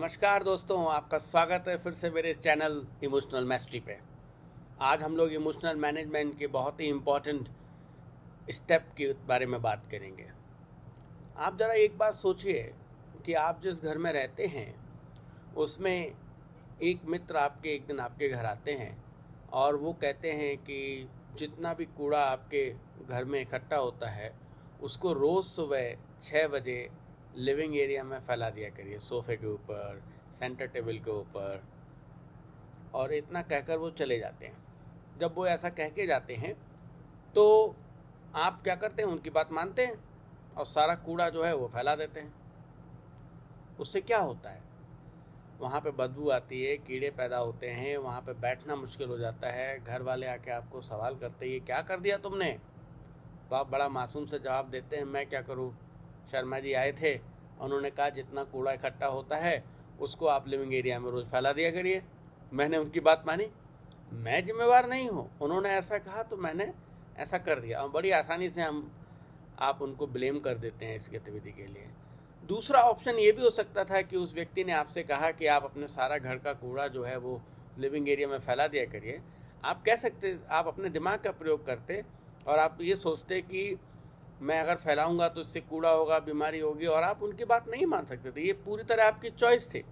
नमस्कार दोस्तों, आपका स्वागत है फिर से मेरे चैनल इमोशनल मैस्ट्री पे। आज हम लोग इमोशनल मैनेजमेंट के बहुत ही इम्पोर्टेंट स्टेप के बारे में बात करेंगे। आप ज़रा एक बात सोचिए कि आप जिस घर में रहते हैं उसमें एक मित्र आपके एक दिन आपके घर आते हैं और वो कहते हैं कि जितना भी कूड़ा आपके घर में इकट्ठा होता है उसको रोज़ सुबह 6 बजे लिविंग एरिया में फैला दिया करिए, सोफे के ऊपर, सेंटर टेबल के ऊपर। और इतना कहकर वो चले जाते हैं। जब वो ऐसा कह के जाते हैं तो आप क्या करते हैं, उनकी बात मानते हैं और सारा कूड़ा जो है वो फैला देते हैं। उससे क्या होता है, वहाँ पे बदबू आती है, कीड़े पैदा होते हैं, वहाँ पे बैठना मुश्किल हो जाता है। घर वाले आके आपको सवाल करते हैं, ये क्या कर दिया तुमने? तो आप बड़ा मासूम से जवाब देते हैं, मैं क्या करूँ, शर्मा जी आए थे, उन्होंने कहा जितना कूड़ा इकट्ठा होता है उसको आप लिविंग एरिया में रोज़ फैला दिया करिए। मैंने उनकी बात मानी, मैं जिम्मेवार नहीं हूँ, उन्होंने ऐसा कहा तो मैंने ऐसा कर दिया। और बड़ी आसानी से आप उनको ब्लेम कर देते हैं इस गतिविधि के लिए। दूसरा ऑप्शन ये भी हो सकता था कि उस व्यक्ति ने आपसे कहा कि आप अपने सारा घर का कूड़ा जो है वो लिविंग एरिया में फैला दिया करिए। आप कह सकते, आप अपने दिमाग का प्रयोग करते और आप ये सोचते कि मैं अगर फैलाऊंगा तो इससे कूड़ा होगा, बीमारी होगी, और आप उनकी बात नहीं मान सकते थे। ये पूरी तरह आपकी चॉइस थी।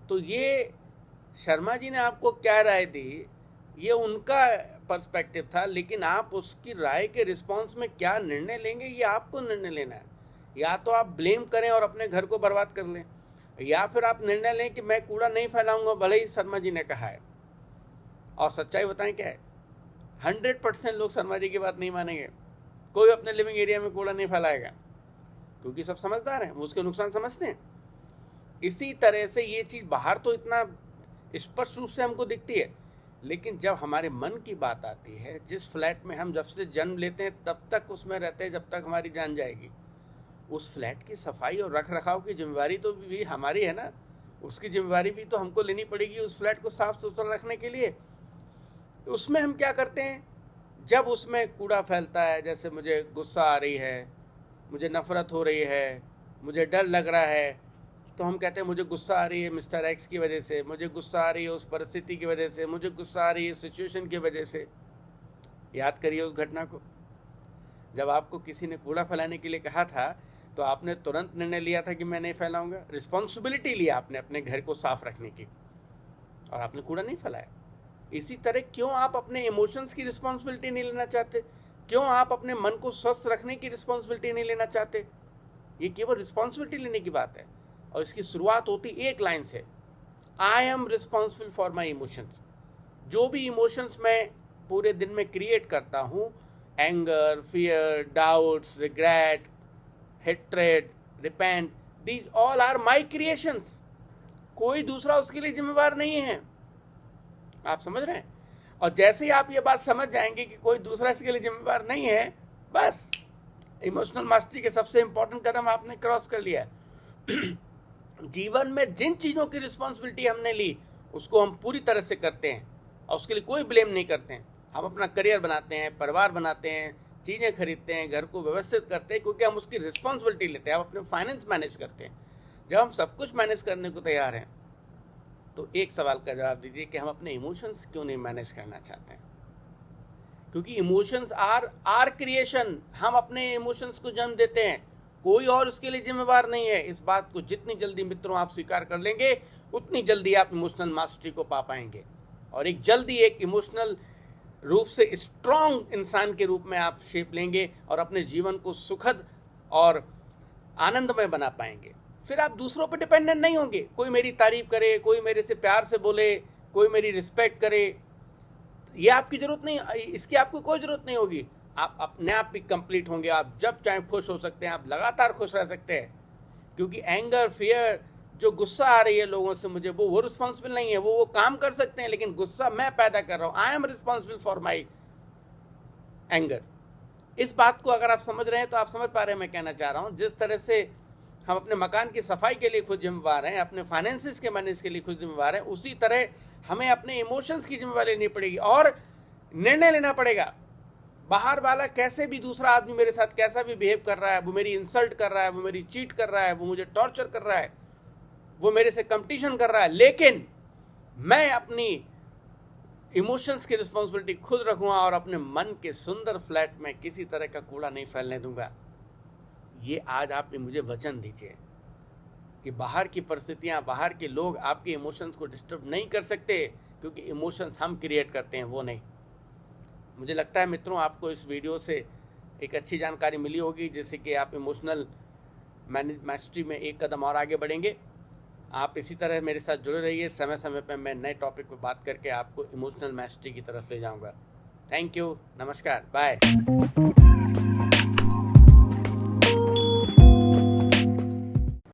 तो ये शर्मा जी ने आपको क्या राय दी, ये उनका पर्सपेक्टिव था, लेकिन आप उसकी राय के रिस्पॉन्स में क्या निर्णय लेंगे ये आपको निर्णय लेना है। या तो आप ब्लेम करें और अपने घर को बर्बाद कर लें, या फिर आप निर्णय लें कि मैं कूड़ा नहीं फैलाऊंगा भले ही शर्मा जी ने कहा है। और सच्चाई बताएं क्या है, 100% लोग शर्मा जी की बात नहीं मानेंगे। कोई अपने लिविंग एरिया में कूड़ा नहीं फैलाएगा, क्योंकि सब समझदार हैं, वो उसके नुकसान समझते हैं। इसी तरह से ये चीज़ बाहर तो इतना स्पष्ट रूप से हमको दिखती है, लेकिन जब हमारे मन की बात आती है, जिस फ्लैट में हम जब से जन्म लेते हैं तब तक उसमें रहते हैं जब तक हमारी जान जाएगी, उस फ्लैट की सफाई और रख रखाव की जिम्मेवारी तो भी हमारी है ना। उसकी जिम्मेवारी भी तो हमको लेनी पड़ेगी उस फ्लैट को साफ सुथरा रखने के लिए। उसमें हम क्या करते हैं, जब उसमें कूड़ा फैलता है, जैसे मुझे गुस्सा आ रही है, मुझे नफ़रत हो रही है, मुझे डर लग रहा है, तो हम कहते हैं मुझे गुस्सा आ रही है मिस्टर एक्स की वजह से, मुझे गुस्सा आ रही है उस परिस्थिति की वजह से, मुझे गुस्सा आ रही है सिचुएशन की वजह से। याद करिए उस घटना को, जब आपको किसी ने कूड़ा फैलाने के लिए कहा था तो आपने तुरंत निर्णय लिया था कि मैं नहीं फैलाऊंगा। रिस्पॉन्सिबिलिटी लिया आपने अपने घर को साफ रखने की, और आपने कूड़ा नहीं फैलाया। इसी तरह क्यों आप अपने इमोशंस की रिस्पॉन्सिबिलिटी नहीं लेना चाहते? क्यों आप अपने मन को स्वस्थ रखने की रिस्पॉन्सिबिलिटी नहीं लेना चाहते? ये केवल रिस्पॉन्सिबिलिटी लेने की बात है, और इसकी शुरुआत होती एक लाइन से, I am responsible for my emotions. जो भी इमोशंस मैं पूरे दिन में क्रिएट करता हूँ, anger, fear, doubts, regret, hatred, repent, these all are my creations. कोई दूसरा उसके लिए जिम्मेवार नहीं है। आप समझ रहे हैं? और जैसे ही आप ये बात समझ जाएंगे कि कोई दूसरा इसके लिए जिम्मेवार नहीं है, बस इमोशनल मास्टरी के सबसे इंपॉर्टेंट कदम आपने क्रॉस कर लिया है। जीवन में जिन चीज़ों की रिस्पॉन्सिबिलिटी हमने ली उसको हम पूरी तरह से करते हैं और उसके लिए कोई ब्लेम नहीं करते हैं। हम अपना करियर बनाते हैं, परिवार बनाते हैं, चीज़ें खरीदते हैं, घर को व्यवस्थित करते हैं, क्योंकि हम उसकी रिस्पॉन्सिबिलिटी लेते हैं। हम अपने फाइनेंस मैनेज करते हैं। जब हम सब कुछ मैनेज करने को तैयार हैं तो एक सवाल का जवाब दीजिए कि हम अपने इमोशंस क्यों नहीं मैनेज करना चाहते हैं? क्योंकि इमोशंस आर क्रिएशन। हम अपने इमोशंस को जन्म देते हैं, कोई और उसके लिए जिम्मेवार नहीं है। इस बात को जितनी जल्दी मित्रों आप स्वीकार कर लेंगे उतनी जल्दी आप इमोशनल मास्टरी को पा पाएंगे, और एक इमोशनल रूप से स्ट्रॉन्ग इंसान के रूप में आप शेप लेंगे और अपने जीवन को सुखद और आनंदमय बना पाएंगे। फिर आप दूसरों पर डिपेंडेंट नहीं होंगे। कोई मेरी तारीफ करे, कोई मेरे से प्यार से बोले, कोई मेरी रिस्पेक्ट करे, ये आपकी ज़रूरत नहीं, इसकी आपको कोई ज़रूरत नहीं होगी। आप अपने आप भी कंप्लीट होंगे। आप जब चाहे खुश हो सकते हैं, आप लगातार खुश रह सकते हैं, क्योंकि एंगर, फियर, जो गुस्सा आ रही है लोगों से मुझे, वो रिस्पॉन्सिबल नहीं है। वो काम कर सकते हैं, लेकिन गुस्सा मैं पैदा कर रहा हूँ। I am responsible for my anger. इस बात को अगर आप समझ रहे हैं तो आप समझ पा रहे हैं मैं कहना चाह रहा हूँ। जिस तरह से हम अपने मकान की सफाई के लिए खुद जिम्मेवार हैं, अपने फाइनेंसिस के मैनेज के लिए खुद जिम्मेवार हैं, उसी तरह हमें अपने इमोशंस की जिम्मेवारी लेनी पड़ेगी और निर्णय लेना पड़ेगा। बाहर वाला कैसे भी, दूसरा आदमी मेरे साथ कैसा भी बिहेव कर रहा है, वो मेरी इंसल्ट कर रहा है, वो मेरी चीट कर रहा है, वो मुझे टॉर्चर कर रहा है, वो मेरे से कंपटीशन कर रहा है, लेकिन मैं अपनी इमोशंस की रिस्पॉन्सिबिलिटी खुद रखूंगा और अपने मन के सुंदर फ्लैट में किसी तरह का कूड़ा नहीं फैलने दूंगा। ये आज आप मुझे वचन दीजिए कि बाहर की परिस्थितियां, बाहर के लोग आपके इमोशंस को डिस्टर्ब नहीं कर सकते, क्योंकि इमोशंस हम क्रिएट करते हैं, वो नहीं। मुझे लगता है मित्रों, आपको इस वीडियो से एक अच्छी जानकारी मिली होगी, जिससे कि आप इमोशनल मैस्टरी में एक कदम और आगे बढ़ेंगे। आप इसी तरह मेरे साथ जुड़े रहिए। समय समय पर मैं नए टॉपिक पर बात करके आपको इमोशनल मैस्टरी की तरफ ले जाऊंगा। थैंक यू, नमस्कार, बाय।